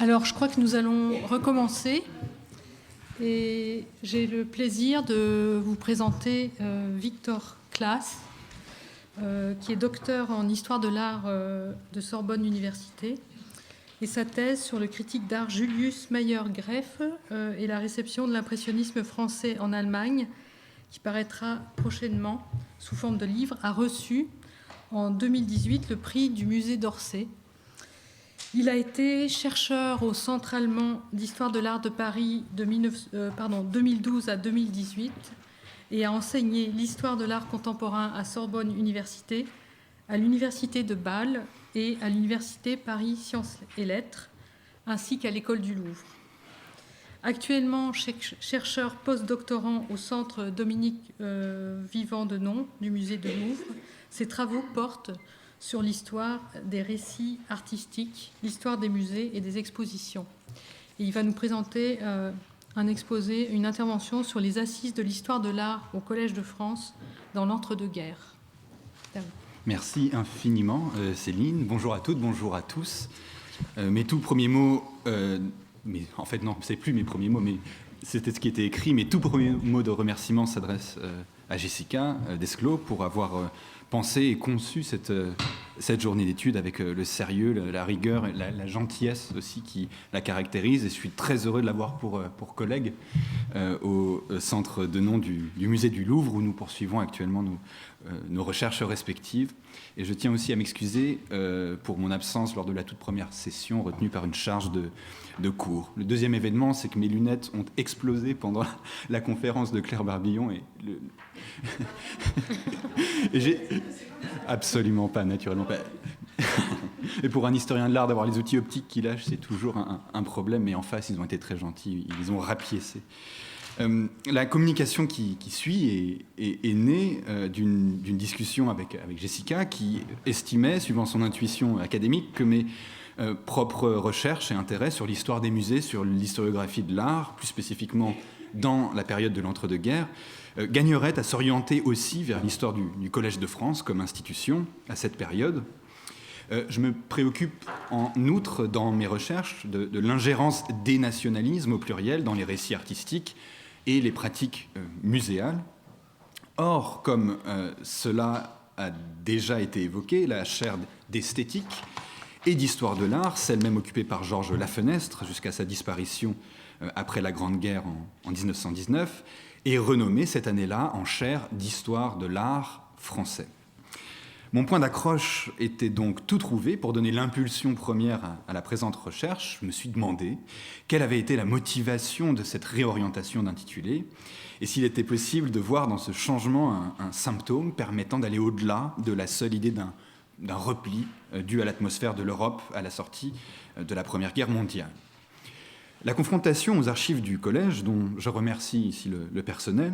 Alors, je crois que nous allons recommencer et j'ai le plaisir de vous présenter Victor Claes, qui est docteur en histoire de l'art de Sorbonne Université, et sa thèse sur le critique d'art Julius Mayer-Greff et la réception de l'impressionnisme français en Allemagne, qui paraîtra prochainement sous forme de livre, a reçu en 2018 le prix du musée d'Orsay. Il a été chercheur au Centre allemand d'histoire de l'art de Paris de 2012 à 2018 et a enseigné l'histoire de l'art contemporain à Sorbonne Université, à l'Université de Bâle et à l'Université Paris Sciences et Lettres, ainsi qu'à l'École du Louvre. Actuellement chercheur post-doctorant au Centre Dominique Vivant de Nons du Musée de Louvre, ses travaux portent sur l'histoire des récits artistiques, l'histoire des musées et des expositions. Et il va nous présenter un exposé, une intervention sur les assises de l'histoire de l'art au Collège de France dans l'entre-deux-guerres. Merci infiniment, Céline. Bonjour à toutes, bonjour à tous. Mes tout premiers mots, mais en fait non, c'est plus mes premiers mots, mais c'était ce qui était écrit. Mes tout premiers mots de remerciement s'adressent à Jessica Desclos pour avoir pensé et conçu cette journée d'études avec le sérieux, la rigueur et la gentillesse aussi qui la caractérise. Et je suis très heureux de l'avoir pour collègue au centre de Nons du musée du Louvre où nous poursuivons actuellement nos recherches respectives. Et je tiens aussi à m'excuser pour mon absence lors de la toute première session retenue par une charge de cours. Le deuxième événement, c'est que mes lunettes ont explosé pendant la conférence de Claire Barbillon et et j'ai absolument pas, naturellement pas. Et pour un historien de l'art, d'avoir les outils optiques qui lâchent, c'est toujours un problème. Mais en face, ils ont été très gentils, ils ont rapiécé. La communication qui suit est née d'une discussion avec Jessica qui estimait, suivant son intuition académique, que mes propres recherches et intérêts sur l'histoire des musées, sur l'historiographie de l'art, plus spécifiquement dans la période de l'entre-deux-guerres, gagnerait à s'orienter aussi vers l'histoire du Collège de France comme institution à cette période. Je me préoccupe en outre dans mes recherches de l'ingérence des nationalismes au pluriel dans les récits artistiques et les pratiques muséales. Or, comme cela a déjà été évoqué, la chaire d'esthétique et d'histoire de l'art, celle même occupée par Georges Lafenestre jusqu'à sa disparition après la Grande Guerre en 1919, est renommée cette année-là en chaire d'histoire de l'art français. Mon point d'accroche était donc tout trouvé pour donner l'impulsion première à la présente recherche. Je me suis demandé quelle avait été la motivation de cette réorientation d'intitulé et s'il était possible de voir dans ce changement un symptôme permettant d'aller au-delà de la seule idée d'un repli dû à l'atmosphère de l'Europe à la sortie de la Première Guerre mondiale. La confrontation aux archives du collège, dont je remercie ici le personnel,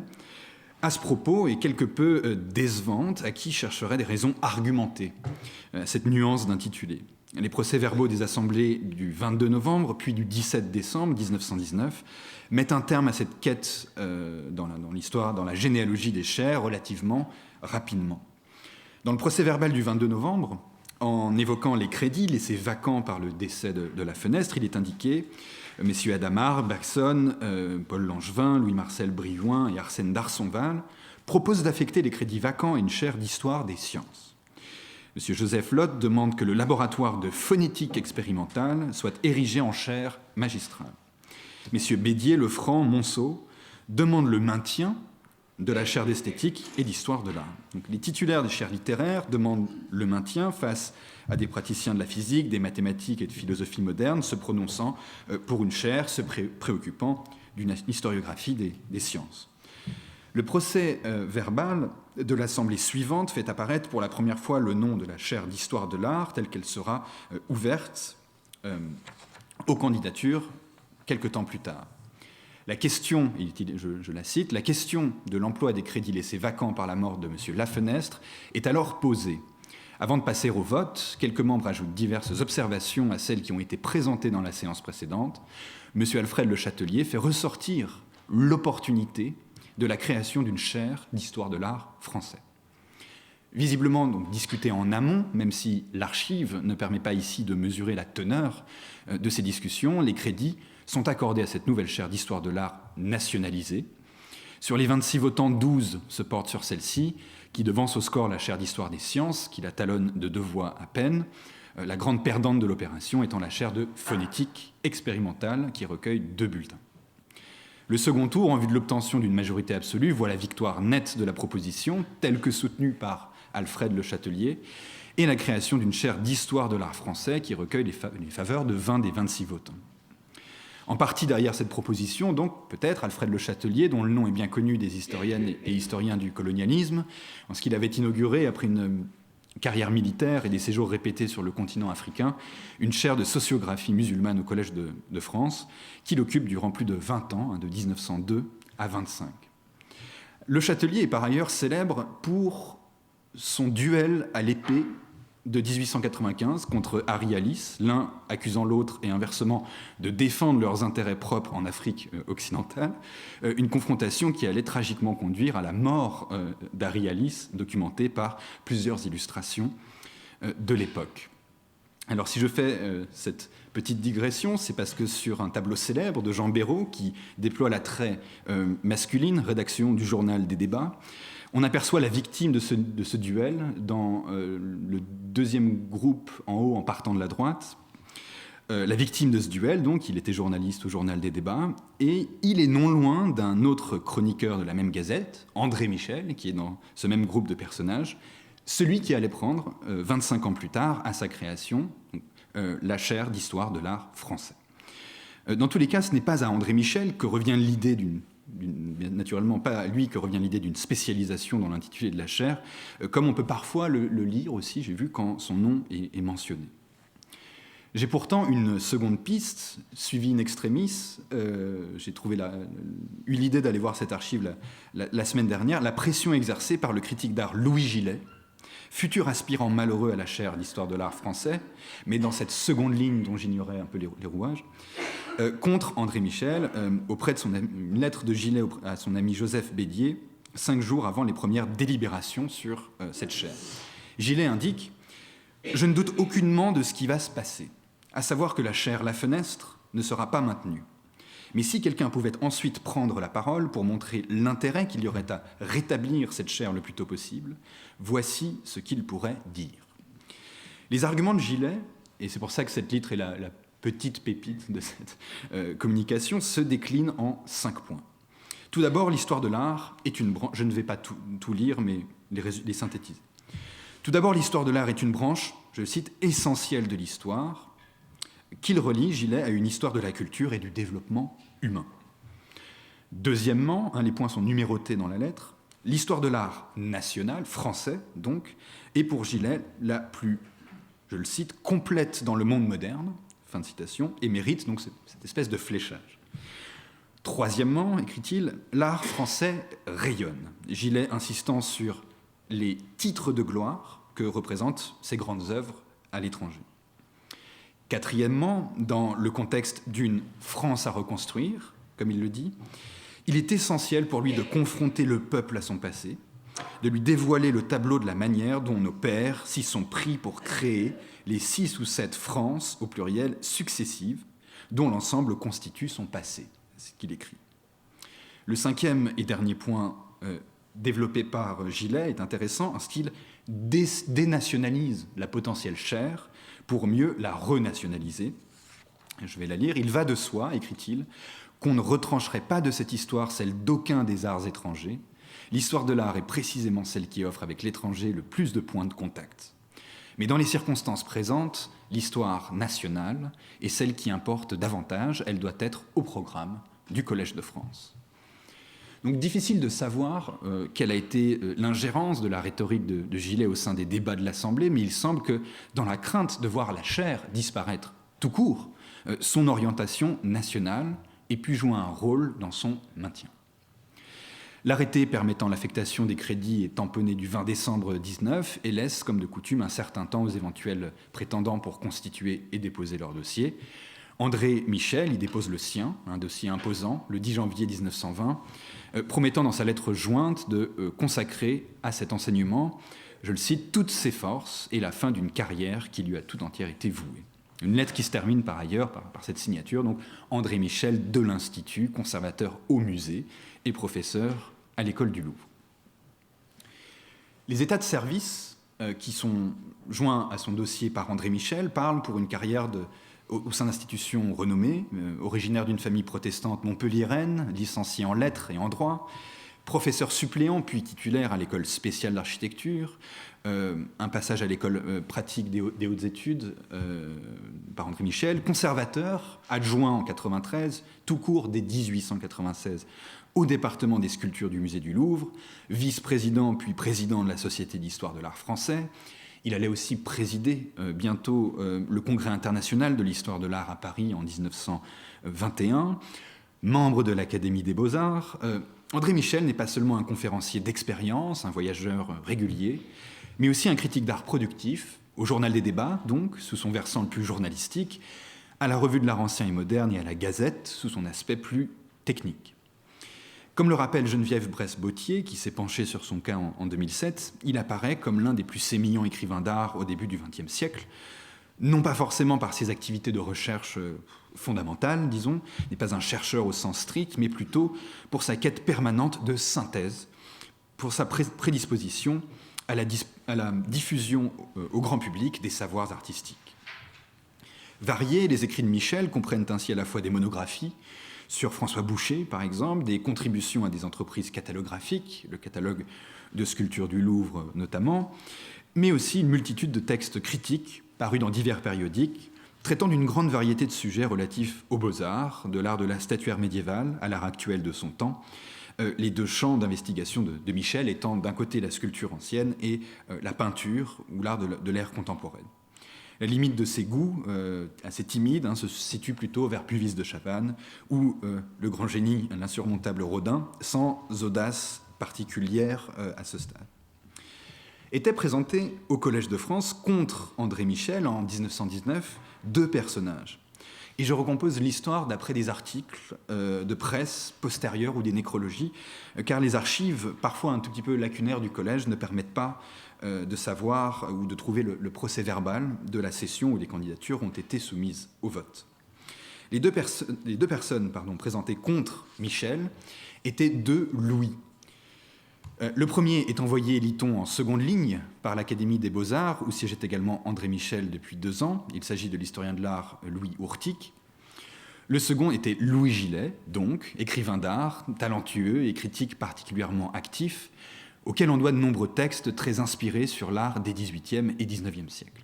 à ce propos est quelque peu décevante à qui chercherait des raisons argumentées, cette nuance d'intitulé. Les procès-verbaux des assemblées du 22 novembre puis du 17 décembre 1919 mettent un terme à cette quête dans l'histoire, dans la généalogie des chaires relativement rapidement. Dans le procès-verbal du 22 novembre, en évoquant les crédits laissés vacants par le décès de Lafenestre, il est indiqué messieurs Adamard, Bergson, Paul Langevin, Louis-Marcel Briouin et Arsène d'Arsonval proposent d'affecter les crédits vacants à une chaire d'histoire des sciences. Monsieur Joseph Lotte demande que le laboratoire de phonétique expérimentale soit érigé en chaire magistrale. Messieurs Bédier, Lefranc, Monceau demandent le maintien de la chaire d'esthétique et d'histoire de l'art. Donc, les titulaires des chaires littéraires demandent le maintien face à des praticiens de la physique, des mathématiques et de philosophie moderne se prononçant pour une chaire se préoccupant d'une historiographie des sciences. Le procès verbal de l'assemblée suivante fait apparaître pour la première fois le nom de la chaire d'histoire de l'art telle qu'elle sera ouverte aux candidatures quelque temps plus tard. La question, je la cite, la question de l'emploi des crédits laissés vacants par la mort de M. Lafenestre est alors posée. Avant de passer au vote, quelques membres ajoutent diverses observations à celles qui ont été présentées dans la séance précédente. M. Alfred Le Châtelier fait ressortir l'opportunité de la création d'une chaire d'histoire de l'art français. Visiblement donc discuté en amont, même si l'archive ne permet pas ici de mesurer la teneur de ces discussions, les crédits sont accordés à cette nouvelle chaire d'histoire de l'art nationalisée. Sur les 26 votants, 12 se portent sur celle-ci, qui devance au score la chaire d'histoire des sciences, qui la talonne de 2 voix à peine, la grande perdante de l'opération étant la chaire de phonétique expérimentale, qui recueille 2 bulletins. Le second tour, en vue de l'obtention d'une majorité absolue, voit la victoire nette de la proposition, telle que soutenue par Alfred Le Châtelier, et la création d'une chaire d'histoire de l'art français qui recueille les faveurs de 20 des 26 votants. En partie derrière cette proposition, donc, peut-être Alfred Le Châtelier, dont le nom est bien connu des historiennes et historiens du colonialisme, en ce qu'il avait inauguré, après une carrière militaire et des séjours répétés sur le continent africain, une chaire de sociographie musulmane au Collège de France, qu'il occupe durant plus de 20 ans, de 1902 à 25. Le Châtelier est par ailleurs célèbre pour son duel à l'épée de 1895 contre Harry Alice, l'un accusant l'autre et inversement de défendre leurs intérêts propres en Afrique occidentale, une confrontation qui allait tragiquement conduire à la mort d'Harry Alice, documentée par plusieurs illustrations de l'époque. Alors si je fais cette petite digression, c'est parce que sur un tableau célèbre de Jean Béraud, qui déploie la trait masculine, rédaction du Journal des débats, on aperçoit la victime de ce duel dans le deuxième groupe en haut en partant de la droite. La victime de ce duel, donc, il était journaliste au Journal des débats, et il est non loin d'un autre chroniqueur de la même gazette, André Michel, qui est dans ce même groupe de personnages, celui qui allait prendre, 25 ans plus tard, à sa création, la chaire d'histoire de l'art français. Dans tous les cas, ce n'est pas à André Michel que revient l'idée naturellement pas à lui que revient l'idée d'une spécialisation dans l'intitulé de la chaire, comme on peut parfois le lire aussi, j'ai vu, quand son nom est mentionné. J'ai pourtant une seconde piste, suivie in extremis. J'ai eu l'idée d'aller voir cette archive la semaine dernière, la pression exercée par le critique d'art Louis Gillet, futur aspirant malheureux à la chaire d'histoire de l'art français, mais dans cette seconde ligne dont j'ignorais un peu les rouages, contre André Michel, auprès de une lettre de Gillet à son ami Joseph Bédier, 5 jours avant les premières délibérations sur cette chaire. Gillet indique « Je ne doute aucunement de ce qui va se passer, à savoir que la chaire La Fenêtre ne sera pas maintenue. Mais si quelqu'un pouvait ensuite prendre la parole pour montrer l'intérêt qu'il y aurait à rétablir cette chaire le plus tôt possible, voici ce qu'il pourrait dire. » Les arguments de Gillet, et c'est pour ça que cette lettre est la petite pépite de cette communication, se déclinent en 5 points. Tout d'abord, l'histoire de l'art est une branche, je ne vais pas tout lire, mais les synthétiser. Tout d'abord, l'histoire de l'art est une branche, je cite, essentielle de l'histoire, qu'il relie, Gillet, à une histoire de la culture et du développement humain. Deuxièmement, les points sont numérotés dans la lettre, l'histoire de l'art national, français donc, est pour Gillet la plus, je le cite, complète dans le monde moderne, fin de citation, et mérite donc cette espèce de fléchage. Troisièmement, écrit-il, l'art français rayonne. Gillet insistant sur les titres de gloire que représentent ces grandes œuvres à l'étranger. Quatrièmement, dans le contexte d'une France à reconstruire, comme il le dit, il est essentiel pour lui de confronter le peuple à son passé, de lui dévoiler le tableau de la manière dont nos pères s'y sont pris pour créer les 6 ou 7 France, au pluriel, successives, dont l'ensemble constitue son passé. C'est ce qu'il écrit. Le 5e et dernier point développé par Gillet est intéressant en ce qu'il dénationalise la potentielle chaire pour mieux la renationaliser. Je vais la lire. « Il va de soi, écrit-il, qu'on ne retrancherait pas de cette histoire celle d'aucun des arts étrangers. L'histoire de l'art est précisément celle qui offre avec l'étranger le plus de points de contact. Mais dans les circonstances présentes, l'histoire nationale est celle qui importe davantage. Elle doit être au programme du Collège de France. » Donc difficile de savoir quelle a été l'ingérence de la rhétorique de Gillet au sein des débats de l'Assemblée, mais il semble que, dans la crainte de voir la chaire disparaître tout court, son orientation nationale ait pu jouer un rôle dans son maintien. L'arrêté permettant l'affectation des crédits est tamponné du 20 décembre 19 et laisse, comme de coutume, un certain temps aux éventuels prétendants pour constituer et déposer leur dossier. André Michel y dépose le sien, un dossier imposant, le 10 janvier 1920, promettant dans sa lettre jointe de consacrer à cet enseignement je le cite, « toutes ses forces et la fin d'une carrière qui lui a tout entière été vouée ». Une lettre qui se termine par ailleurs par cette signature, donc André Michel de l'Institut, conservateur au musée et professeur à l'école du Louvre. Les états de service qui sont joints à son dossier par André Michel parlent pour une carrière au sein d'institutions renommées, originaire d'une famille protestante montpelliéraine, licencié en lettres et en droit, professeur suppléant puis titulaire à l'école spéciale d'architecture, un passage à l'école pratique des hautes études par André Michel, conservateur, adjoint en 93, tout court dès 1896 au département des sculptures du musée du Louvre, vice-président puis président de la Société d'histoire de l'art français. Il allait aussi présider bientôt le Congrès international de l'histoire de l'art à Paris en 1921, membre de l'Académie des beaux-arts. André Michel n'est pas seulement un conférencier d'expérience, un voyageur régulier, mais aussi un critique d'art productif, au Journal des débats, donc, sous son versant le plus journalistique, à la Revue de l'art ancien et moderne et à la Gazette, sous son aspect plus technique. Comme le rappelle Geneviève Bresse-Bautier, qui s'est penchée sur son cas en 2007, il apparaît comme l'un des plus sémillants écrivains d'art au début du XXe siècle, non pas forcément par ses activités de recherche fondamentales, disons, n'est pas un chercheur au sens strict, mais plutôt pour sa quête permanente de synthèse, pour sa prédisposition à la diffusion au grand public des savoirs artistiques. Variés, les écrits de Michel comprennent ainsi à la fois des monographies, sur François Boucher, par exemple, des contributions à des entreprises catalographiques, le catalogue de sculptures du Louvre notamment, mais aussi une multitude de textes critiques parus dans divers périodiques, traitant d'une grande variété de sujets relatifs aux beaux-arts, de l'art de la statuaire médiévale à l'art actuel de son temps, les deux champs d'investigation de Michel étant d'un côté la sculpture ancienne et la peinture ou l'art de l'ère contemporaine. La limite de ses goûts, assez timides, se situe plutôt vers Puvis de Chavannes ou le grand génie, l'insurmontable Rodin, sans audace particulière à ce stade. Étaient présentés au Collège de France contre André Michel en 1919 deux personnages. Et je recompose l'histoire d'après des articles de presse postérieurs ou des nécrologies, car les archives, parfois un tout petit peu lacunaires du collège, ne permettent pas de savoir ou de trouver le procès-verbal de la session où les candidatures ont été soumises au vote. Les deux personnes présentées contre Michel étaient deux Louis. Le premier est envoyé, lit-on, en seconde ligne par l'Académie des Beaux-Arts, où siégeait également André Michel depuis 2 ans. Il s'agit de l'historien de l'art Louis Ourtic. Le second était Louis Gillet, donc, écrivain d'art, talentueux et critique particulièrement actif, auquel on doit de nombreux textes très inspirés sur l'art des XVIIIe et XIXe siècles.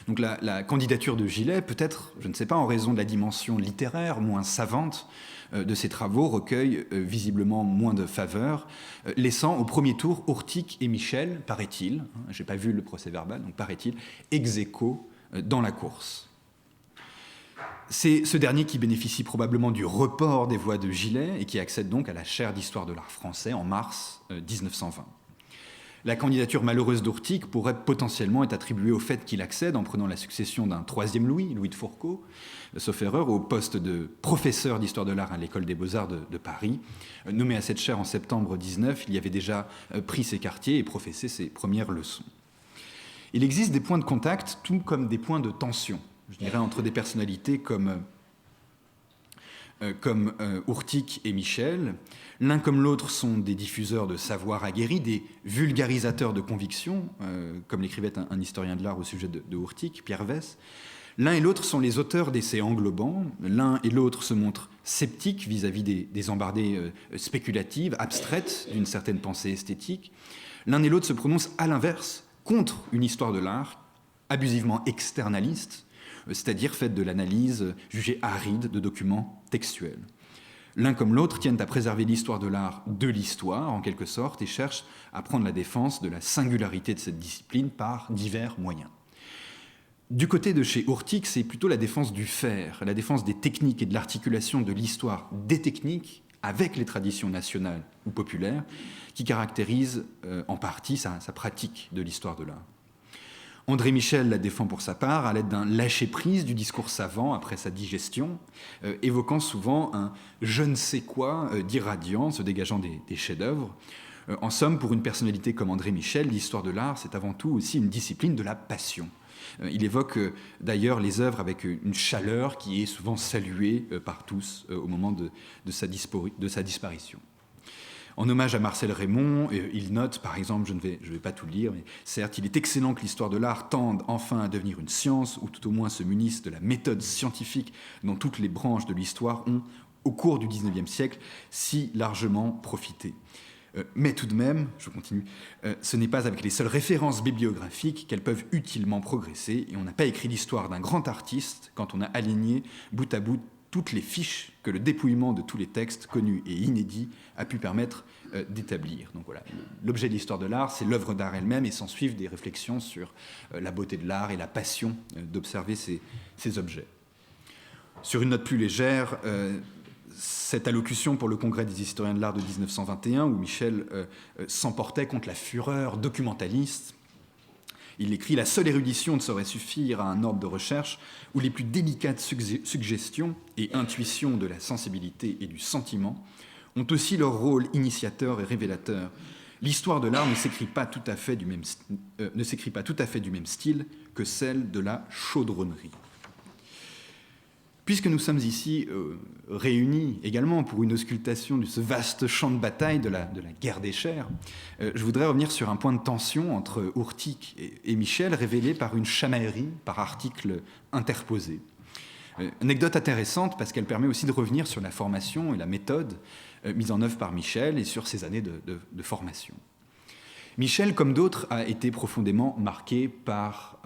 Donc la candidature de Gillet, peut-être, je ne sais pas, en raison de la dimension littéraire moins savante de ses travaux, recueille visiblement moins de faveur, laissant au premier tour Ourtic et Michel, paraît-il, je n'ai pas vu le procès-verbal, donc paraît-il, ex aequo dans la course. C'est ce dernier qui bénéficie probablement du report des voix de Gillet et qui accède donc à la chaire d'histoire de l'art français en mars 1920. La candidature malheureuse d'Ourtic pourrait potentiellement être attribuée au fait qu'il accède en prenant la succession d'un troisième Louis, Louis de Fourcaux, sauf erreur, au poste de professeur d'histoire de l'art à l'École des Beaux-Arts de Paris. Nommé à cette chaire en septembre 19, il y avait déjà pris ses quartiers et professé ses premières leçons. Il existe des points de contact, tout comme des points de tension, je dirais, entre des personnalités comme Ourtic et Michel. L'un comme l'autre sont des diffuseurs de savoir aguerris, des vulgarisateurs de convictions, comme l'écrivait un historien de l'art au sujet de Ourtic, Pierre Vess. L'un et l'autre sont les auteurs d'essais englobants. L'un et l'autre se montrent sceptiques vis-à-vis des embardées spéculatives, abstraites d'une certaine pensée esthétique. L'un et l'autre se prononcent à l'inverse contre une histoire de l'art abusivement externaliste, c'est-à-dire faite de l'analyse jugée aride de documents textuels. L'un comme l'autre tiennent à préserver l'histoire de l'art de l'histoire, en quelque sorte, et cherchent à prendre la défense de la singularité de cette discipline par divers moyens. Du côté de chez Ourtic, c'est plutôt la défense du faire, la défense des techniques et de l'articulation de l'histoire des techniques avec les traditions nationales ou populaires, qui caractérisent en partie sa pratique de l'histoire de l'art. André Michel la défend pour sa part à l'aide d'un lâcher-prise du discours savant après sa digestion, évoquant souvent un je ne sais quoi d'irradiant se dégageant des chefs-d'œuvre. En somme, pour une personnalité comme André Michel, l'histoire de l'art, c'est avant tout aussi une discipline de la passion. Il évoque d'ailleurs les œuvres avec une chaleur qui est souvent saluée par tous au moment de sa disparition. En hommage à Marcel Raymond, il note, par exemple, je ne vais pas tout lire, mais certes, il est excellent que l'histoire de l'art tende enfin à devenir une science, ou tout au moins se munisse de la méthode scientifique dont toutes les branches de l'histoire ont, au cours du XIXe siècle, si largement profité. Mais tout de même, je continue, ce n'est pas avec les seules références bibliographiques qu'elles peuvent utilement progresser, et on n'a pas écrit l'histoire d'un grand artiste quand on a aligné bout à bout toutes les fiches que le dépouillement de tous les textes connus et inédits a pu permettre d'établir. Donc voilà, l'objet de l'histoire de l'art, c'est l'œuvre d'art elle-même, et s'en suivent des réflexions sur la beauté de l'art et la passion d'observer ces objets. Sur une note plus légère, cette allocution pour le Congrès des historiens de l'art de 1921, où Michel s'emportait contre la fureur documentaliste, il écrit « La seule érudition ne saurait suffire à un ordre de recherche où les plus délicates suggestions et intuitions de la sensibilité et du sentiment ont aussi leur rôle initiateur et révélateur. L'histoire de l'art ne s'écrit pas tout à fait du même style que celle de la chaudronnerie. » Puisque nous sommes ici réunis également pour une auscultation de ce vaste champ de bataille de la guerre des chairs, je voudrais revenir sur un point de tension entre Urtic et Michel, révélé par une chamaillerie par article interposé. Anecdote intéressante parce qu'elle permet aussi de revenir sur la formation et la méthode mise en œuvre par Michel et sur ses années de formation. Michel, comme d'autres, a été profondément marqué par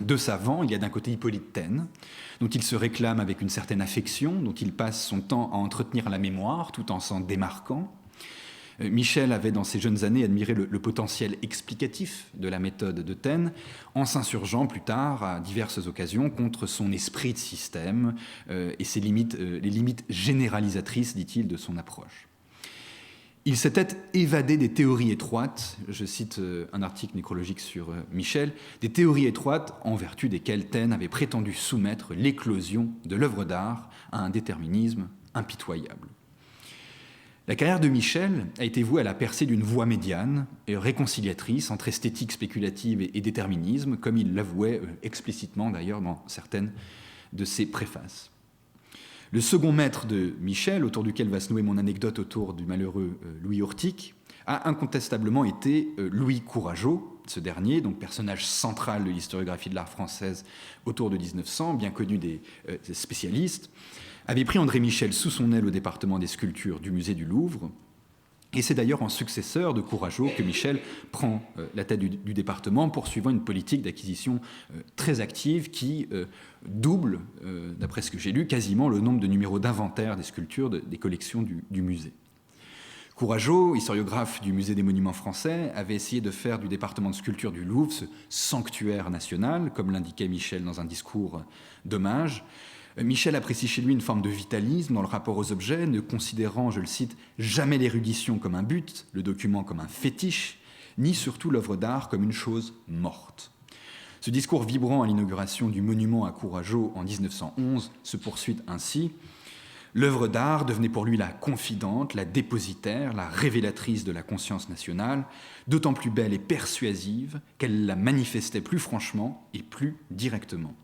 deux savants. Il y a d'un côté Hippolyte Taine, dont il se réclame avec une certaine affection, dont il passe son temps à entretenir la mémoire tout en s'en démarquant. Michel avait dans ses jeunes années admiré le potentiel explicatif de la méthode de Taine, en s'insurgeant plus tard à diverses occasions contre son esprit de système et ses limites, les limites généralisatrices, dit-il, de son approche. Il s'était évadé des théories étroites, je cite un article nécrologique sur Michel, des théories étroites en vertu desquelles Taine avait prétendu soumettre l'éclosion de l'œuvre d'art à un déterminisme impitoyable. La carrière de Michel a été vouée à la percée d'une voie médiane et réconciliatrice entre esthétique spéculative et déterminisme, comme il l'avouait explicitement d'ailleurs dans certaines de ses préfaces. Le second maître de Michel, autour duquel va se nouer mon anecdote autour du malheureux Louis Urtic, a incontestablement été Louis Courageau, ce dernier, donc personnage central de l'historiographie de l'art française autour de 1900, bien connu des spécialistes, avait pris André Michel sous son aile au département des sculptures du musée du Louvre. Et c'est d'ailleurs en successeur de Courageau que Michel prend la tête du département, poursuivant une politique d'acquisition très active qui double, d'après ce que j'ai lu, quasiment le nombre de numéros d'inventaire des sculptures des collections du musée. Courageau, historiographe du Musée des Monuments Français, avait essayé de faire du département de sculpture du Louvre ce sanctuaire national, comme l'indiquait Michel dans un discours d'hommage. Michel apprécie chez lui une forme de vitalisme dans le rapport aux objets, ne considérant, je le cite, jamais l'érudition comme un but, le document comme un fétiche, ni surtout l'œuvre d'art comme une chose morte. Ce discours vibrant à l'inauguration du monument à Courageau en 1911 se poursuit ainsi. L'œuvre d'art devenait pour lui la confidente, la dépositaire, la révélatrice de la conscience nationale, d'autant plus belle et persuasive qu'elle la manifestait plus franchement et plus directement.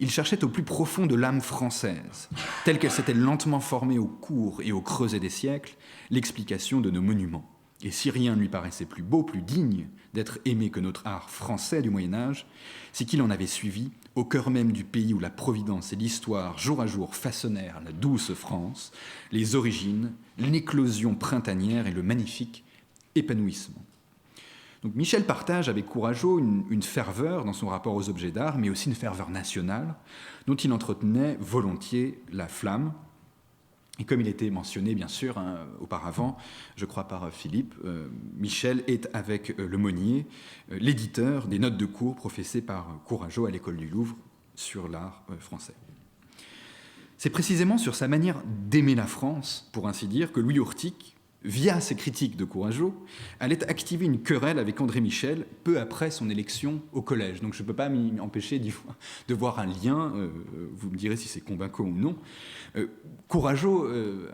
Il cherchait au plus profond de l'âme française, telle qu'elle s'était lentement formée au cours et au creuset des siècles, l'explication de nos monuments. Et si rien ne lui paraissait plus beau, plus digne d'être aimé que notre art français du Moyen-Âge, c'est qu'il en avait suivi, au cœur même du pays où la Providence et l'histoire, jour à jour, façonnèrent la douce France, les origines, l'éclosion printanière et le magnifique épanouissement. Donc Michel partage avec Courageau une ferveur dans son rapport aux objets d'art, mais aussi une ferveur nationale, dont il entretenait volontiers la flamme. Et comme il était mentionné, bien sûr, auparavant, je crois par Philippe, Michel est avec Lemonnier, l'éditeur des notes de cours professées par Courageau à l'école du Louvre sur l'art français. C'est précisément sur sa manière d'aimer la France, pour ainsi dire, que Louis Urtic via ses critiques de Courajod, allait activer une querelle avec André Michel peu après son élection au collège. Donc je ne peux pas m'empêcher de voir un lien, vous me direz si c'est convaincant ou non. Courajod,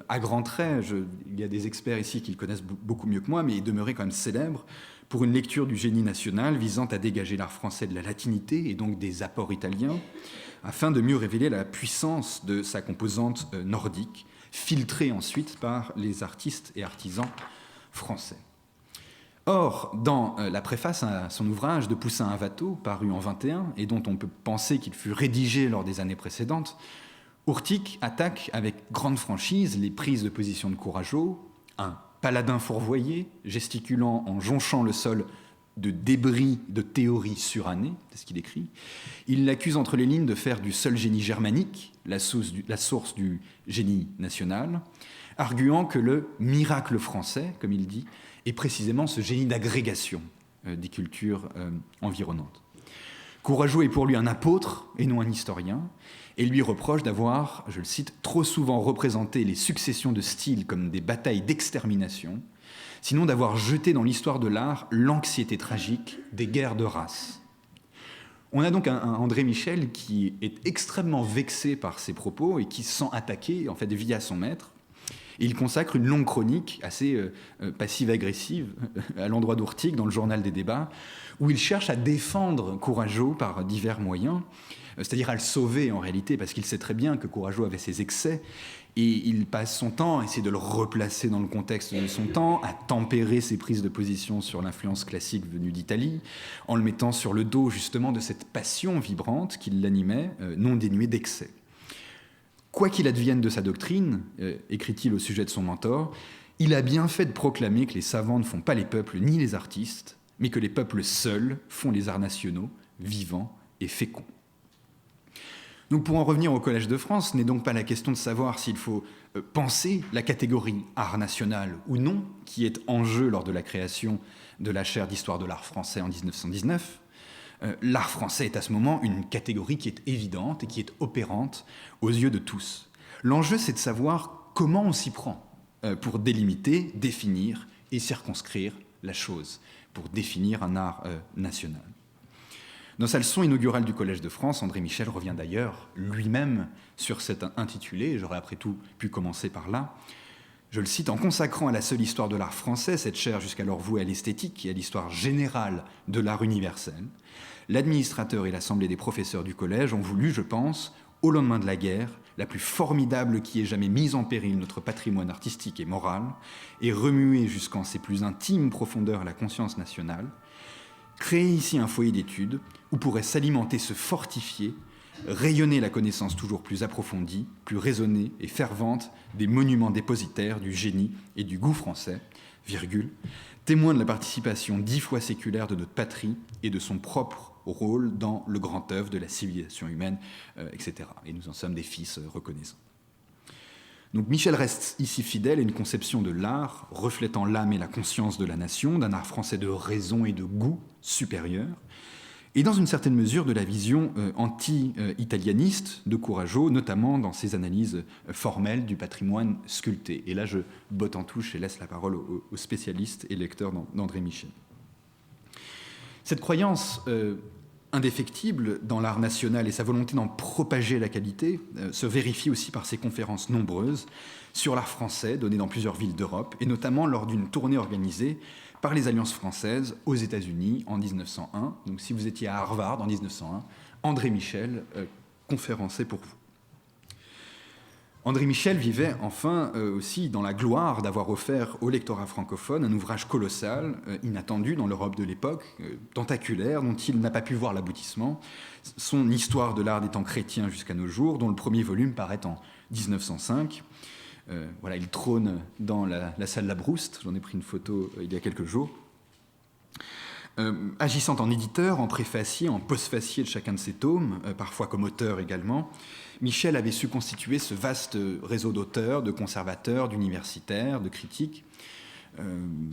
à grands traits, il y a des experts ici qui le connaissent beaucoup mieux que moi, mais il demeurait quand même célèbre pour une lecture du génie national visant à dégager l'art français de la latinité et donc des apports italiens, afin de mieux révéler la puissance de sa composante nordique, filtrée ensuite par les artistes et artisans français. Or, dans la préface à son ouvrage de Poussin à Watteau, paru en 21, et dont on peut penser qu'il fut rédigé lors des années précédentes, Urtic attaque avec grande franchise les prises de position de Courajod, un paladin fourvoyé, gesticulant en jonchant le sol de débris de théories surannées, c'est ce qu'il écrit. Il l'accuse entre les lignes de faire du seul génie germanique la source du génie national, arguant que le miracle français, comme il dit, est précisément ce génie d'agrégation des cultures environnantes. Courajod est pour lui un apôtre et non un historien, et lui reproche d'avoir, je le cite, trop souvent représenté les successions de styles comme des batailles d'extermination, sinon d'avoir jeté dans l'histoire de l'art l'anxiété tragique des guerres de race. On a donc un André Michel qui est extrêmement vexé par ses propos et qui se sent attaqué, en fait, via son maître. Et il consacre une longue chronique assez passive-agressive à l'endroit d'Urtic dans le journal des débats, où il cherche à défendre Courajod par divers moyens, c'est-à-dire à le sauver en réalité, parce qu'il sait très bien que Courajod avait ses excès, et il passe son temps à essayer de le replacer dans le contexte de son temps, à tempérer ses prises de position sur l'influence classique venue d'Italie, en le mettant sur le dos justement de cette passion vibrante qui l'animait, non dénuée d'excès. Quoi qu'il advienne de sa doctrine, écrit-il au sujet de son mentor, il a bien fait de proclamer que les savants ne font pas les peuples ni les artistes, mais que les peuples seuls font les arts nationaux, vivants et féconds. Donc pour en revenir au Collège de France, ce n'est donc pas la question de savoir s'il faut penser la catégorie art national ou non, qui est en jeu lors de la création de la chaire d'histoire de l'art français en 1919. L'art français est à ce moment une catégorie qui est évidente et qui est opérante aux yeux de tous. L'enjeu, c'est de savoir comment on s'y prend pour délimiter, définir et circonscrire la chose, pour définir un art national. Dans sa leçon inaugurale du Collège de France, André Michel revient d'ailleurs lui-même sur cet intitulé, et j'aurais après tout pu commencer par là. Je le cite, « En consacrant à la seule histoire de l'art français, cette chaire jusqu'alors vouée à l'esthétique et à l'histoire générale de l'art universel, l'administrateur et l'assemblée des professeurs du collège ont voulu, je pense, au lendemain de la guerre, la plus formidable qui ait jamais mise en péril notre patrimoine artistique et moral, et remué jusqu'en ses plus intimes profondeurs la conscience nationale, créer ici un foyer d'études où pourrait s'alimenter, se fortifier, rayonner la connaissance toujours plus approfondie, plus raisonnée et fervente des monuments dépositaires du génie et du goût français, virgule, témoin de la participation 10 fois séculaire de notre patrie et de son propre rôle dans le grand œuvre de la civilisation humaine, etc. Et nous en sommes des fils reconnaissants. Donc Michel reste ici fidèle à une conception de l'art reflétant l'âme et la conscience de la nation, d'un art français de raison et de goût supérieur, et dans une certaine mesure de la vision anti-italianiste de Courajod, notamment dans ses analyses formelles du patrimoine sculpté. Et là, je botte en touche et laisse la parole aux spécialistes et lecteurs d'André Michel. Cette croyance indéfectible dans l'art national et sa volonté d'en propager la qualité se vérifie aussi par ses conférences nombreuses sur l'art français données dans plusieurs villes d'Europe, et notamment lors d'une tournée organisée par les Alliances françaises aux États-Unis en 1901. Donc si vous étiez à Harvard en 1901, André Michel conférençait pour vous. André Michel vivait enfin aussi dans la gloire d'avoir offert au lectorat francophone un ouvrage colossal, inattendu dans l'Europe de l'époque, tentaculaire, dont il n'a pas pu voir l'aboutissement, son Histoire de l'art des temps chrétiens jusqu'à nos jours, dont le premier volume paraît en 1905. Voilà, il trône dans la salle Labrouste, j'en ai pris une photo il y a quelques jours. Agissant en éditeur, en préfacier, en postfacier de chacun de ses tomes, parfois comme auteur également, Michel avait su constituer ce vaste réseau d'auteurs, de conservateurs, d'universitaires, de critiques.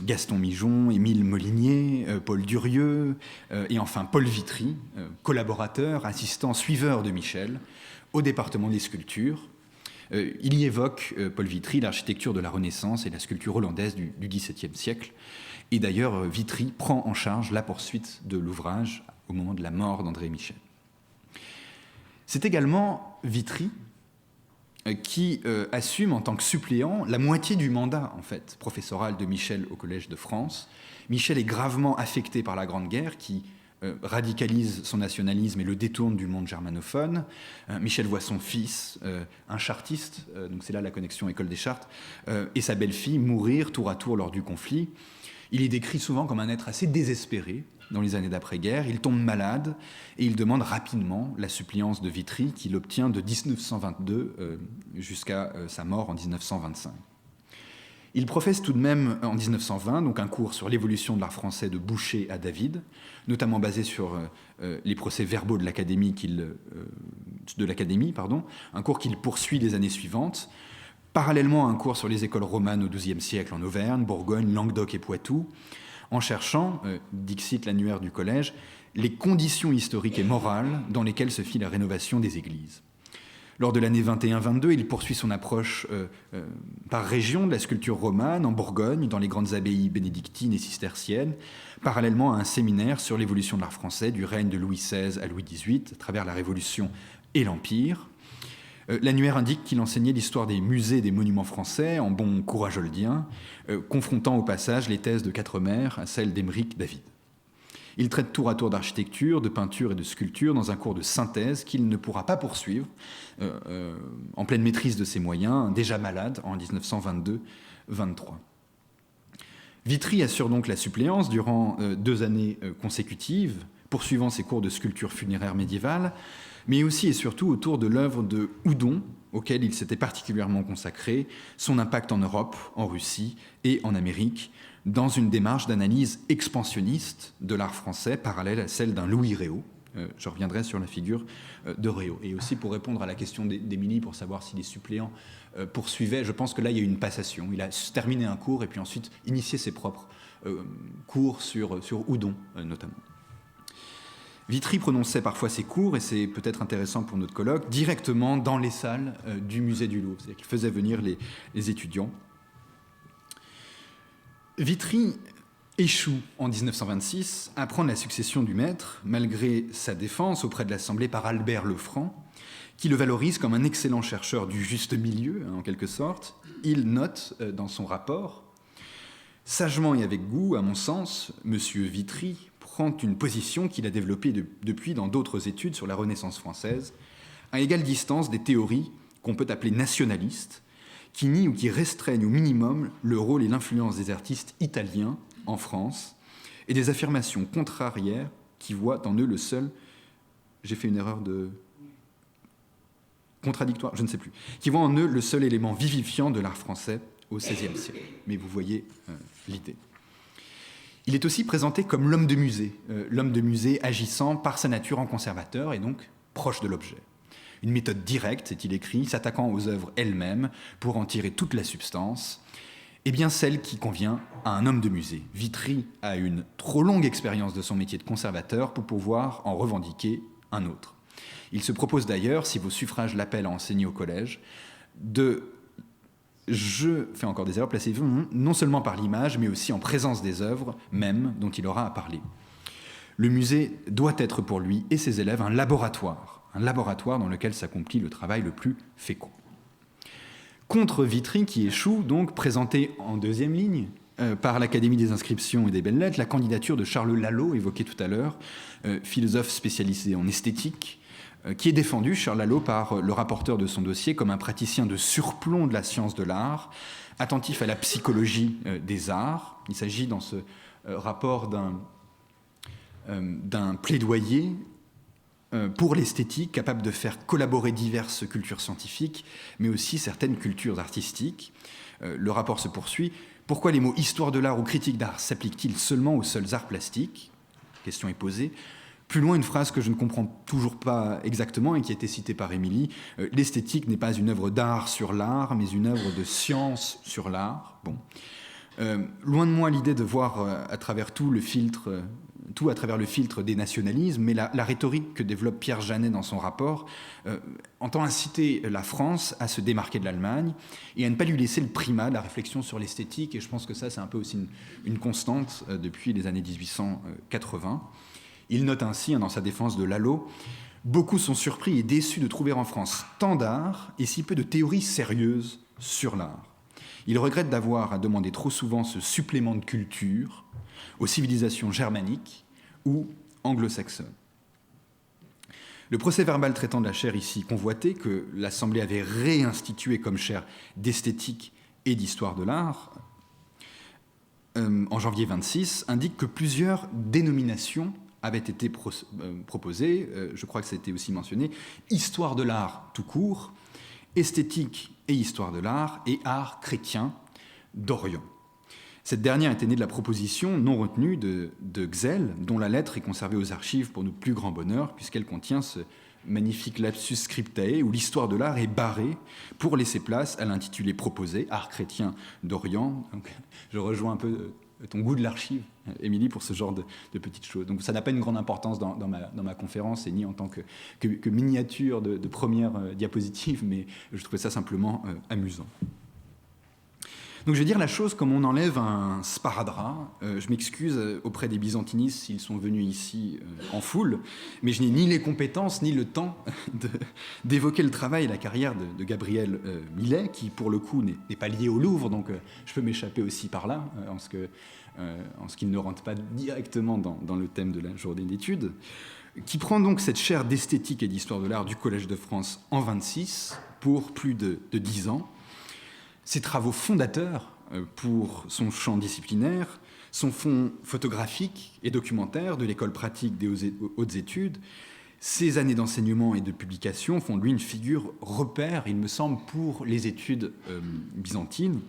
Gaston Mijon, Émile Molinier, Paul Durieux, et enfin Paul Vitry, collaborateur, assistant, suiveur de Michel, au département des sculptures, Il y évoque, Paul Vitry, l'architecture de la Renaissance et la sculpture hollandaise du XVIIe siècle. Et d'ailleurs, Vitry prend en charge la poursuite de l'ouvrage au moment de la mort d'André Michel. C'est également Vitry qui assume en tant que suppléant la moitié du mandat, en fait, professoral de Michel au Collège de France. Michel est gravement affecté par la Grande Guerre qui radicalise son nationalisme et le détourne du monde germanophone. Michel voit son fils, un chartiste, donc c'est là la connexion École des Chartes, et sa belle-fille mourir tour à tour lors du conflit. Il est décrit souvent comme un être assez désespéré dans les années d'après-guerre. Il tombe malade et il demande rapidement la suppléance de Vitry qu'il obtient de 1922 jusqu'à sa mort en 1925. Il professe tout de même en 1920 donc un cours sur l'évolution de l'art français de Boucher à David, notamment basé sur les procès-verbaux de l'Académie, un cours qu'il poursuit les années suivantes. Parallèlement à un cours sur les écoles romanes au XIIe siècle en Auvergne, Bourgogne, Languedoc et Poitou, en cherchant, dixit l'annuaire du collège, les conditions historiques et morales dans lesquelles se fit la rénovation des églises. Lors de l'année 21-22, il poursuit son approche par région de la sculpture romane, en Bourgogne, dans les grandes abbayes bénédictines et cisterciennes, parallèlement à un séminaire sur l'évolution de l'art français du règne de Louis XVI à Louis XVIII, à travers la Révolution et l'Empire. L'annuaire indique qu'il enseignait l'histoire des musées et des monuments français en bon courageoldien, confrontant au passage les thèses de Quatremer à celles d'Émeric David. Il traite tour à tour d'architecture, de peinture et de sculpture dans un cours de synthèse qu'il ne pourra pas poursuivre, en pleine maîtrise de ses moyens, déjà malade en 1922-23. Vitry assure donc la suppléance durant 2 années consécutives, poursuivant ses cours de sculpture funéraire médiévale, mais aussi et surtout autour de l'œuvre de Houdon, auquel il s'était particulièrement consacré, son impact en Europe, en Russie et en Amérique, dans une démarche d'analyse expansionniste de l'art français, parallèle à celle d'un Louis Réau. Je reviendrai sur la figure de Réau. Et aussi pour répondre à la question d'Émilie, pour savoir si les suppléants poursuivaient, je pense que là, il y a eu une passation. Il a terminé un cours et puis ensuite initié ses propres cours sur Houdon, notamment. Vitry prononçait parfois ses cours, et c'est peut-être intéressant pour notre colloque, directement dans les salles du musée du Louvre. C'est-à-dire qu'il faisait venir les étudiants. Vitry échoue en 1926 à prendre la succession du maître, malgré sa défense auprès de l'Assemblée par Albert Lefranc, qui le valorise comme un excellent chercheur du juste milieu, en quelque sorte. Il note dans son rapport « Sagement et avec goût, à mon sens, M. Vitry prend une position qu'il a développée depuis dans d'autres études sur la Renaissance française, à égale distance des théories qu'on peut appeler nationalistes, qui nient ou qui restreignent au minimum le rôle et l'influence des artistes italiens en France, et des affirmations contrarières qui voient en eux le seul... J'ai fait une erreur de... contradictoire, je ne sais plus. Qui voient en eux le seul élément vivifiant de l'art français au XVIe siècle. Mais vous voyez l'idée. Il est aussi présenté comme l'homme de musée agissant par sa nature en conservateur et donc proche de l'objet. Une méthode directe, est-il écrit, s'attaquant aux œuvres elles-mêmes pour en tirer toute la substance, et bien celle qui convient à un homme de musée. Vitry a une trop longue expérience de son métier de conservateur pour pouvoir en revendiquer un autre. Il se propose d'ailleurs, si vos suffrages l'appellent à enseigner au collège, je fais encore des erreurs, placez-vous, non seulement par l'image, mais aussi en présence des œuvres mêmes dont il aura à parler. Le musée doit être pour lui et ses élèves un laboratoire dans lequel s'accomplit le travail le plus fécond. Contre Vitry, qui échoue, donc présenté en deuxième ligne par l'Académie des inscriptions et des belles-lettres, la candidature de Charles Lalo, évoqué tout à l'heure, philosophe spécialisé en esthétique, qui est défendu, Charles Lalo, par le rapporteur de son dossier comme un praticien de surplomb de la science de l'art, attentif à la psychologie des arts. Il s'agit dans ce rapport d'un plaidoyer pour l'esthétique, capable de faire collaborer diverses cultures scientifiques, mais aussi certaines cultures artistiques. Le rapport se poursuit. Pourquoi les mots « histoire de l'art » ou « critique d'art » s'appliquent-ils seulement aux seuls arts plastiques ? La question est posée. Plus loin, une phrase que je ne comprends toujours pas exactement et qui a été citée par Émilie. L'esthétique n'est pas une œuvre d'art sur l'art, mais une œuvre de science sur l'art. Bon. Loin de moi l'idée de voir à travers tout le filtre tout à travers le filtre des nationalismes, mais la rhétorique que développe Pierre Janet dans son rapport entend inciter la France à se démarquer de l'Allemagne et à ne pas lui laisser le primat de la réflexion sur l'esthétique, et je pense que ça c'est un peu aussi une constante depuis les années 1880. Il note ainsi, dans sa défense de Lalo, « Beaucoup sont surpris et déçus de trouver en France tant d'art et si peu de théories sérieuses sur l'art. Ils regrettent d'avoir à demander trop souvent ce supplément de culture aux civilisations germaniques ou anglo-saxonnes. » Le procès-verbal traitant de la chaire ici convoitée, que l'Assemblée avait réinstituée comme chaire d'esthétique et d'histoire de l'art, en janvier 26, indique que plusieurs dénominations avaient été proposées, je crois que ça a été aussi mentionné, histoire de l'art tout court, esthétique et histoire de l'art, et art chrétien d'Orient. Cette dernière était née de la proposition non retenue de Xel, dont la lettre est conservée aux archives pour notre plus grand bonheur, puisqu'elle contient ce magnifique lapsus scriptae, où l'histoire de l'art est barrée pour laisser place à l'intitulé proposé, art chrétien d'Orient. Donc, je rejoins un peu ton goût de l'archive, Émilie, pour ce genre de petites choses. Donc ça n'a pas une grande importance dans ma conférence, et ni en tant que miniature de première diapositive, mais je trouvais ça simplement amusant. Donc je vais dire la chose comme on enlève un sparadrap. Je m'excuse auprès des byzantinistes s'ils sont venus ici en foule, mais je n'ai ni les compétences ni le temps d'évoquer le travail et la carrière de Gabriel Millet, qui pour le coup n'est pas lié au Louvre, donc je peux m'échapper aussi par là, en ce qu'il ne rentre pas directement dans le thème de la journée d'études, qui prend donc cette chaire d'esthétique et d'histoire de l'art du Collège de France en 26 pour plus de 10 ans. Ses travaux fondateurs pour son champ disciplinaire, son fond photographique et documentaire de l'école pratique des hautes études, ses années d'enseignement et de publication font de lui une figure repère, il me semble, pour les études byzantines.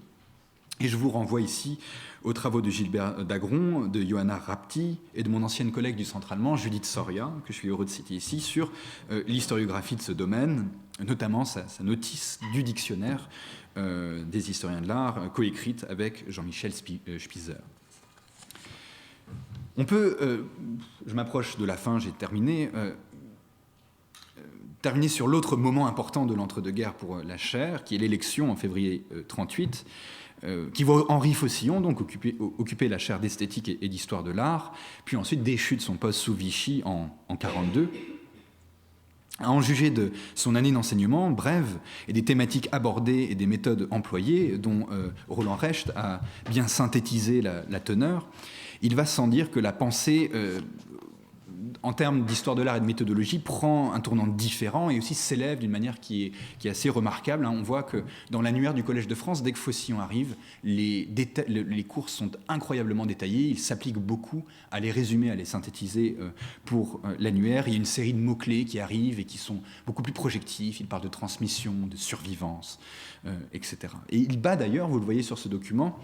Et je vous renvoie ici aux travaux de Gilbert Dagron, de Johanna Rapti et de mon ancienne collègue du centre allemand, Judith Soria, que je suis heureux de citer ici, sur l'historiographie de ce domaine, notamment sa notice du dictionnaire des historiens de l'art, coécrite avec Jean-Michel Spitzer. On peut, je m'approche de la fin, j'ai terminé, terminer sur l'autre moment important de l'entre-deux-guerres pour la chaire, qui est l'élection en février 1938, qui voit Henri Faucillon donc occuper la chaire d'esthétique et d'histoire de l'art, puis ensuite déchu de son poste sous Vichy en 1942. À en juger de son année d'enseignement brève et des thématiques abordées et des méthodes employées, dont Roland Recht a bien synthétisé la teneur, il va sans dire que la pensée, en termes d'histoire de l'art et de méthodologie, prend un tournant différent et aussi s'élève d'une manière qui est assez remarquable. On voit que dans l'annuaire du Collège de France, dès que Faucillon arrive, les cours sont incroyablement détaillés. Il s'applique beaucoup à les résumer, à les synthétiser pour l'annuaire. Il y a une série de mots-clés qui arrivent et qui sont beaucoup plus projectifs. Il parle de transmission, de survivance, etc. Et il bat d'ailleurs, vous le voyez sur ce document,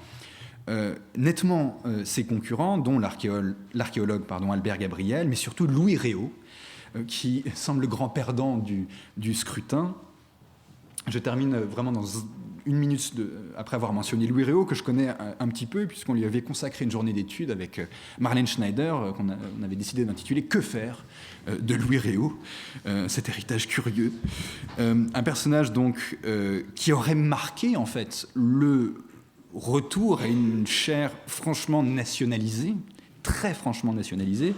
nettement ses concurrents, dont l'archéologue Albert Gabriel, mais surtout Louis Réau, qui semble le grand perdant du scrutin. Je termine vraiment dans une minute après avoir mentionné Louis Réau, que je connais un petit peu, puisqu'on lui avait consacré une journée d'études avec Marlène Schneider, qu'on avait décidé d'intituler « Que faire ?» de Louis Réau, cet héritage curieux. Un personnage donc qui aurait marqué en fait le retour à une chaire franchement nationalisée, très franchement nationalisée.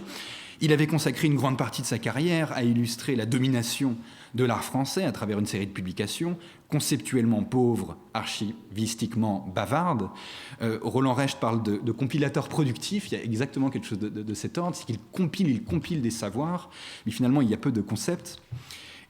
Il avait consacré une grande partie de sa carrière à illustrer la domination de l'art français à travers une série de publications conceptuellement pauvres, archivistiquement bavardes. Roland Recht parle de compilateur productif. Il y a exactement quelque chose de cet ordre, c'est qu'il compile des savoirs, mais finalement il y a peu de concepts.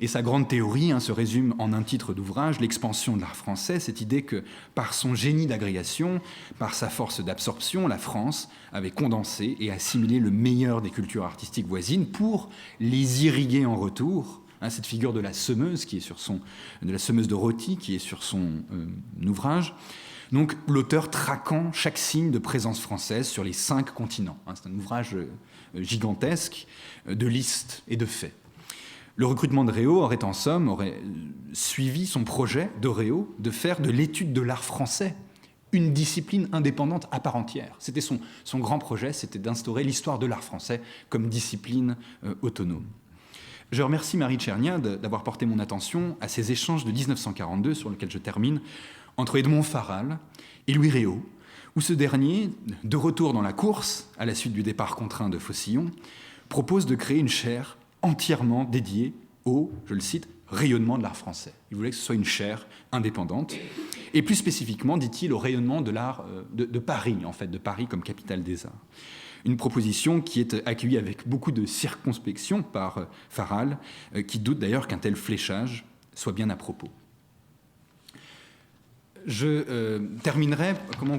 Et sa grande théorie se résume en un titre d'ouvrage, l'expansion de l'art français, cette idée que par son génie d'agrégation, par sa force d'absorption, la France avait condensé et assimilé le meilleur des cultures artistiques voisines pour les irriguer en retour. Cette figure de la semeuse de la semeuse de rôti qui est sur son ouvrage. Donc l'auteur traquant chaque signe de présence française sur les 5 continents. C'est un ouvrage gigantesque de listes et de faits. Le recrutement de Réau aurait suivi son projet de Réau de faire de l'étude de l'art français une discipline indépendante à part entière. C'était son grand projet, c'était d'instaurer l'histoire de l'art français comme discipline autonome. Je remercie Marie Tchernia d'avoir porté mon attention à ces échanges de 1942, sur lesquels je termine, entre Edmond Farral et Louis Réau, où ce dernier, de retour dans la course, à la suite du départ contraint de Faucillon, propose de créer une chaire entièrement dédiée au, je le cite, rayonnement de l'art français. Il voulait que ce soit une chaire indépendante, et plus spécifiquement, dit-il, au rayonnement de l'art de Paris, en fait, de Paris comme capitale des arts. Une proposition qui est accueillie avec beaucoup de circonspection par Farral, qui doute d'ailleurs qu'un tel fléchage soit bien à propos. Je terminerai, comment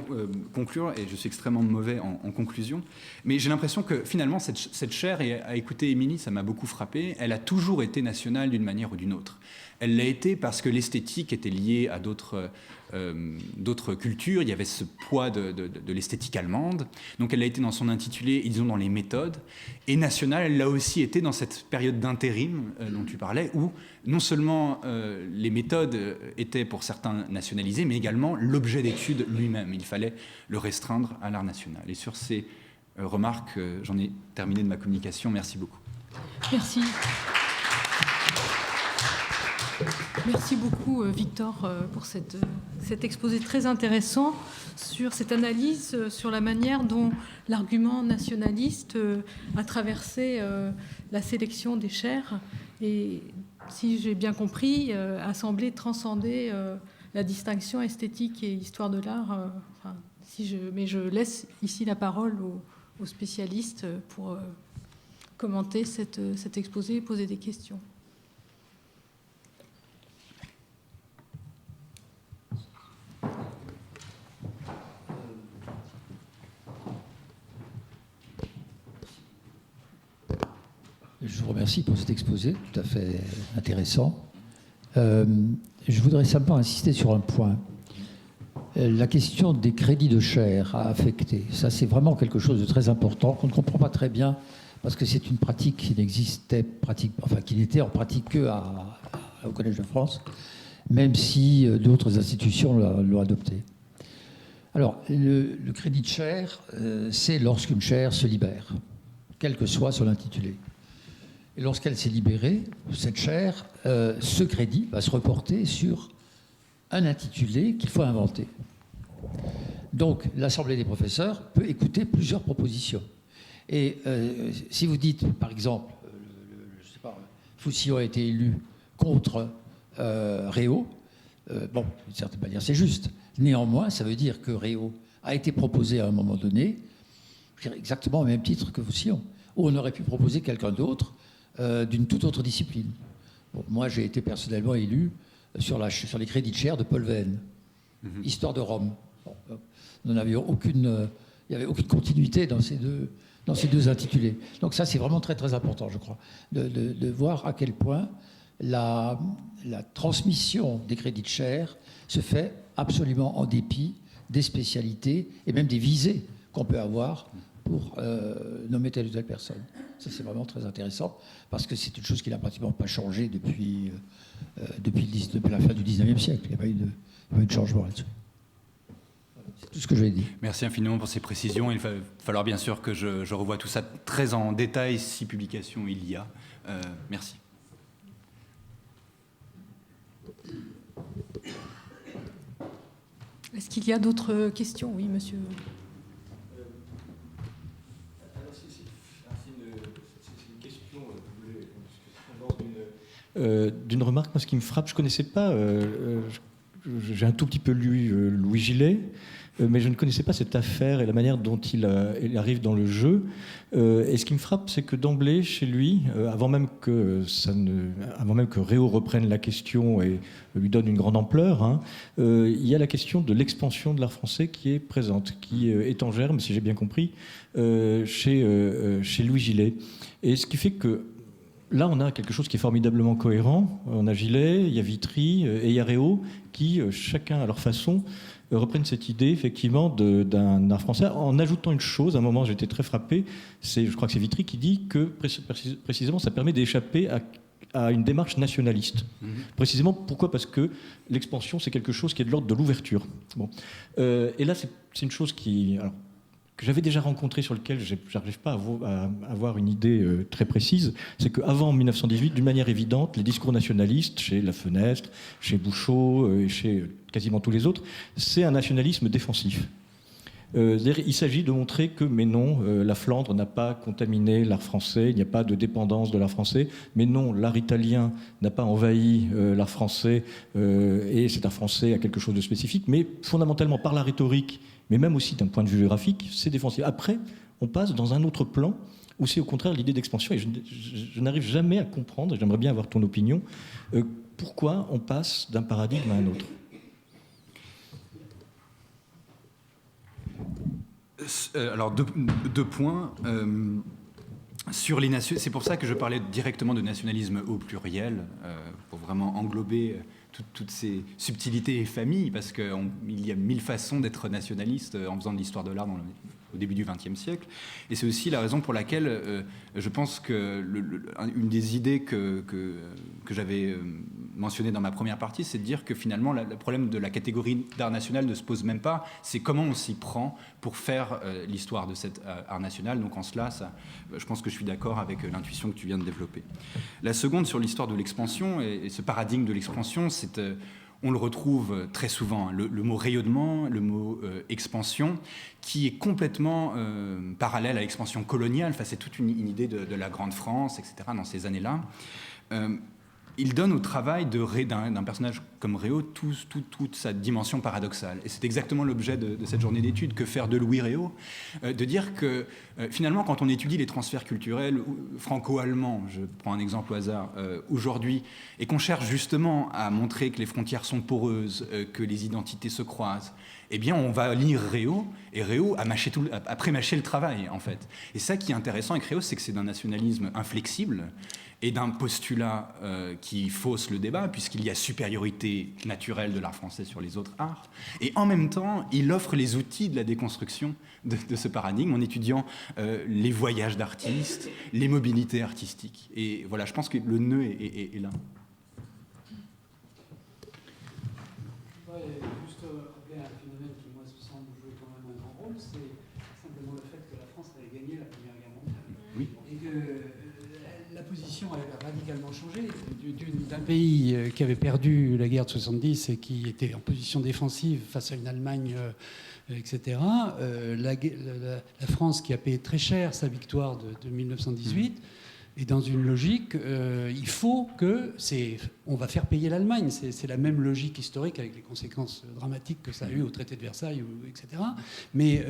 conclure, et je suis extrêmement mauvais en conclusion, mais j'ai l'impression que finalement cette chaire, et à écouter Émilie, ça m'a beaucoup frappé, elle a toujours été nationale d'une manière ou d'une autre. Elle l'a été parce que l'esthétique était liée à d'autres cultures, il y avait ce poids de l'esthétique allemande, donc elle a été dans son intitulé, disons dans les méthodes, et nationale, elle l'a aussi été dans cette période d'intérim dont tu parlais, où non seulement les méthodes étaient pour certains nationalisées, mais également l'objet d'étude lui-même. Il fallait le restreindre à l'art national. Et sur ces remarques, j'en ai terminé de ma communication. Merci beaucoup. Merci. Merci beaucoup, Victor, pour cet exposé très intéressant sur cette analyse, sur la manière dont l'argument nationaliste a traversé la sélection des chaires et, si j'ai bien compris, a semblé transcender la distinction esthétique et histoire de l'art. Mais je laisse ici la parole aux spécialistes pour commenter cet exposé et poser des questions. Je vous remercie pour cet exposé tout à fait intéressant. Je voudrais simplement insister sur un point. La question des crédits de chaire à affecter, ça c'est vraiment quelque chose de très important qu'on ne comprend pas très bien parce que c'est une pratique qui qui n'était en pratique que au Collège de France, même si d'autres institutions l'ont adopté. Alors, le crédit de chaire, c'est lorsqu'une chaire se libère, quel que soit son intitulé. Et lorsqu'elle s'est libérée, cette chaire, ce crédit va se reporter sur un intitulé qu'il faut inventer. Donc, l'Assemblée des professeurs peut écouter plusieurs propositions. Et si vous dites, par exemple, je sais pas, Faucillon a été élu contre Réau, bon, d'une certaine manière, c'est juste. Néanmoins, ça veut dire que Réau a été proposé à un moment donné, je dirais exactement au même titre que Faucillon, où on aurait pu proposer quelqu'un d'autre d'une toute autre discipline. Bon, moi, j'ai été personnellement élu sur les crédits de chaire de Paul Veyne, Histoire de Rome. Bon, il n'y avait aucune continuité dans ces deux intitulés. Donc ça, c'est vraiment très, très important, je crois, de voir à quel point la transmission des crédits de chaire se fait absolument en dépit des spécialités et même des visées qu'on peut avoir pour nommer telle ou telle personne. Ça, c'est vraiment très intéressant, parce que c'est une chose qui n'a pratiquement pas changé depuis la fin du 19e siècle. Il n'y a pas eu de changement là-dessus. C'est tout ce que je vais dire. Merci infiniment pour ces précisions. Il va falloir bien sûr que je revoie tout ça très en détail, si publication il y a. Merci. Est-ce qu'il y a d'autres questions? Oui, monsieur. D'une remarque, moi, ce qui me frappe, je ne connaissais pas, j'ai un tout petit peu lu Louis Gillet, mais je ne connaissais pas cette affaire et la manière dont il arrive dans le jeu. Et ce qui me frappe, c'est que d'emblée, chez lui, avant même que Réau reprenne la question et lui donne une grande ampleur, hein, il y a la question de l'expansion de l'art français qui est présente, qui est en germe, si j'ai bien compris, chez Louis Gillet. Et ce qui fait que là, on a quelque chose qui est formidablement cohérent. On a Gillet, il y a Vitry et il y a Réau qui, chacun à leur façon, reprennent cette idée, effectivement, d'un art français, en ajoutant une chose. À un moment, j'étais très frappé, je crois que c'est Vitry qui dit que, précisément, ça permet d'échapper à une démarche nationaliste. Précisément, pourquoi ? Parce que l'expansion, c'est quelque chose qui est de l'ordre de l'ouverture. Bon. Et là, c'est une chose que j'avais déjà rencontré, sur lequel je n'arrive pas à avoir une idée très précise, c'est qu'avant 1918, d'une manière évidente, les discours nationalistes, chez La Fenêtre, chez Bouchot, et chez quasiment tous les autres, c'est un nationalisme défensif. Il s'agit de montrer que, mais non, la Flandre n'a pas contaminé l'art français, il n'y a pas de dépendance de l'art français, mais non, l'art italien n'a pas envahi l'art français, et cet art français a quelque chose de spécifique, mais fondamentalement par la rhétorique, mais même aussi d'un point de vue géographique, c'est défensif. Après, on passe dans un autre plan, où c'est au contraire l'idée d'expansion, et je n'arrive jamais à comprendre, et j'aimerais bien avoir ton opinion, pourquoi on passe d'un paradigme à un autre. Alors, deux points. Sur les nations, c'est pour ça que je parlais directement de nationalisme au pluriel, pour vraiment englober toutes ces subtilités et familles, parce qu'il y a 1000 façons d'être nationaliste en faisant de l'histoire de l'art au début du XXe siècle. Et c'est aussi la raison pour laquelle je pense que une des idées que j'avais mentionnées dans ma première partie, c'est de dire que finalement, le problème de la catégorie d'art national ne se pose même pas, c'est comment on s'y prend pour faire l'histoire de cet art national. Donc en cela, je pense que je suis d'accord avec l'intuition que tu viens de développer. La seconde, sur l'histoire de l'expansion, et ce paradigme de l'expansion, on le retrouve très souvent, le mot rayonnement, le mot expansion, qui est complètement parallèle à l'expansion coloniale. Enfin, c'est toute une idée de la Grande France, etc., dans ces années-là. Il donne au travail d'un personnage comme Réau toute sa dimension paradoxale. Et c'est exactement l'objet de cette journée d'études. Que faire de Louis Réau ? De dire que finalement, quand on étudie les transferts culturels franco-allemands, je prends un exemple au hasard, aujourd'hui, et qu'on cherche justement à montrer que les frontières sont poreuses, que les identités se croisent, eh bien, on va lire Réau, et Réau a pré-mâché le travail, en fait. Et ça qui est intéressant avec Réau, c'est que c'est d'un nationalisme inflexible, et d'un postulat qui fausse le débat, puisqu'il y a supériorité naturelle de l'art français sur les autres arts. Et en même temps, il offre les outils de la déconstruction de ce paradigme en étudiant les voyages d'artistes, les mobilités artistiques. Et voilà, je pense que le nœud est là. Juste rappeler un phénomène qui, moi, me semble jouer quand même un grand rôle, c'est simplement le fait que la France avait gagné la Première Guerre mondiale. Oui. Et que la position avait radicalement changé d'un pays qui avait perdu la guerre de 70 et qui était en position défensive face à une Allemagne, etc. La France qui a payé très cher sa victoire de 1918 est dans une logique, il faut on va faire payer l'Allemagne. C'est la même logique historique avec les conséquences dramatiques que ça a eu au traité de Versailles, etc. Mais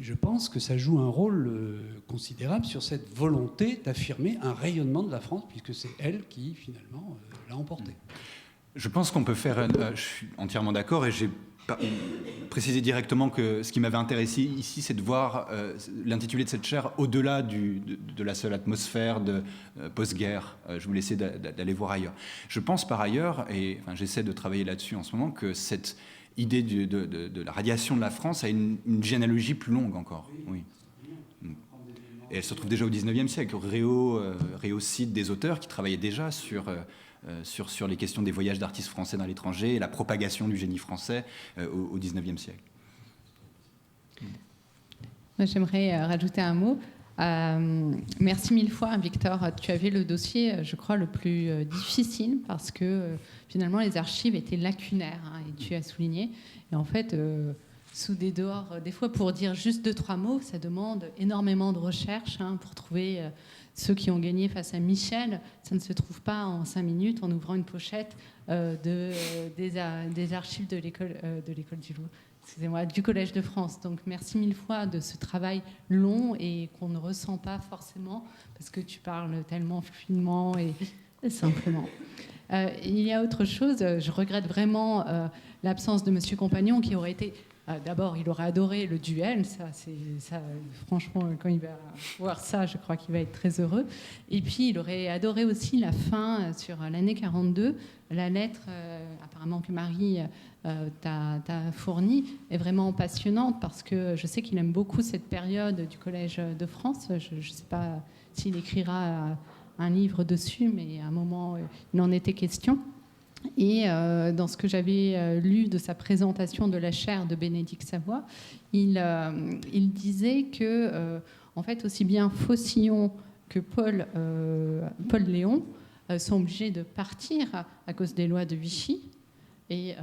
je pense que ça joue un rôle considérable sur cette volonté d'affirmer un rayonnement de la France, puisque c'est elle qui, finalement, l'a emporté. Je pense qu'on peut faire... je suis entièrement d'accord, et j'ai précisé directement que ce qui m'avait intéressé ici, c'est de voir l'intitulé de cette chaire au-delà de la seule atmosphère de post-guerre. Je vous laissais d'aller voir ailleurs. Je pense par ailleurs, et j'essaie de travailler là-dessus en ce moment, que cette idée de la radiation de la France a une généalogie plus longue encore. Oui. Et elle se retrouve déjà au XIXe siècle. Réau cite des auteurs qui travaillaient déjà sur les questions des voyages d'artistes français dans l'étranger et la propagation du génie français au XIXe siècle. Moi, j'aimerais rajouter un mot. Merci mille fois, Victor. Tu avais le dossier, je crois, le plus difficile parce que finalement, les archives étaient lacunaires, et tu as souligné. Et en fait, sous des dehors, des fois, pour dire juste 2-3 mots, ça demande énormément de recherche pour trouver ceux qui ont gagné face à Michel. Ça ne se trouve pas en 5 minutes en ouvrant une pochette des archives de l'école du Louvre. Excusez-moi, du Collège de France. Donc merci mille fois de ce travail long et qu'on ne ressent pas forcément parce que tu parles tellement fluidement et simplement. Il y a autre chose, je regrette vraiment l'absence de Monsieur Compagnon, qui aurait été... D'abord, il aurait adoré le duel, ça, franchement, quand il va voir ça, je crois qu'il va être très heureux. Et puis, il aurait adoré aussi la fin sur l'année 42. La lettre, apparemment, que Marie t'a fournie est vraiment passionnante, parce que je sais qu'il aime beaucoup cette période du Collège de France. Je ne sais pas s'il écrira un livre dessus, mais à un moment, il en était question. Et dans ce que j'avais lu de sa présentation de la chaire de Bénédicte Savoy, il disait que, en fait, aussi bien Faucillon que Paul Léon sont obligés de partir à cause des lois de Vichy, et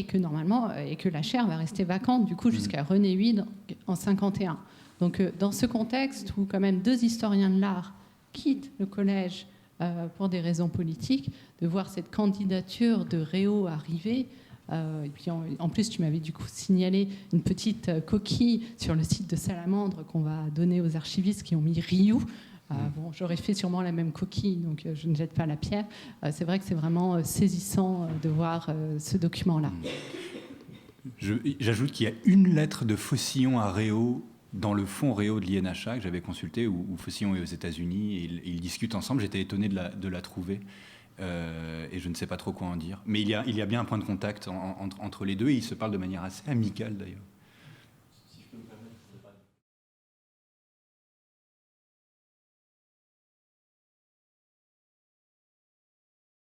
que normalement, et que la chaire va rester vacante du coup jusqu'à René Huide en 51. Donc, dans ce contexte où quand même 2 historiens de l'art quittent le collège pour des raisons politiques, de voir cette candidature de Réau arriver. Et puis en plus, tu m'avais du coup signalé une petite coquille sur le site de Salamandre qu'on va donner aux archivistes qui ont mis Rioux. Bon, j'aurais fait sûrement la même coquille, donc je ne jette pas la pierre. C'est vrai que c'est vraiment saisissant de voir ce document-là. J'ajoute qu'il y a une lettre de Faucillon à Réau dans le fonds Réau de l'INHA que j'avais consulté, où Faucillon est aux États-Unis, et ils discutent ensemble. J'étais étonné de la trouver, et je ne sais pas trop quoi en dire. Mais il y a bien un point de contact entre les deux, et ils se parlent de manière assez amicale d'ailleurs.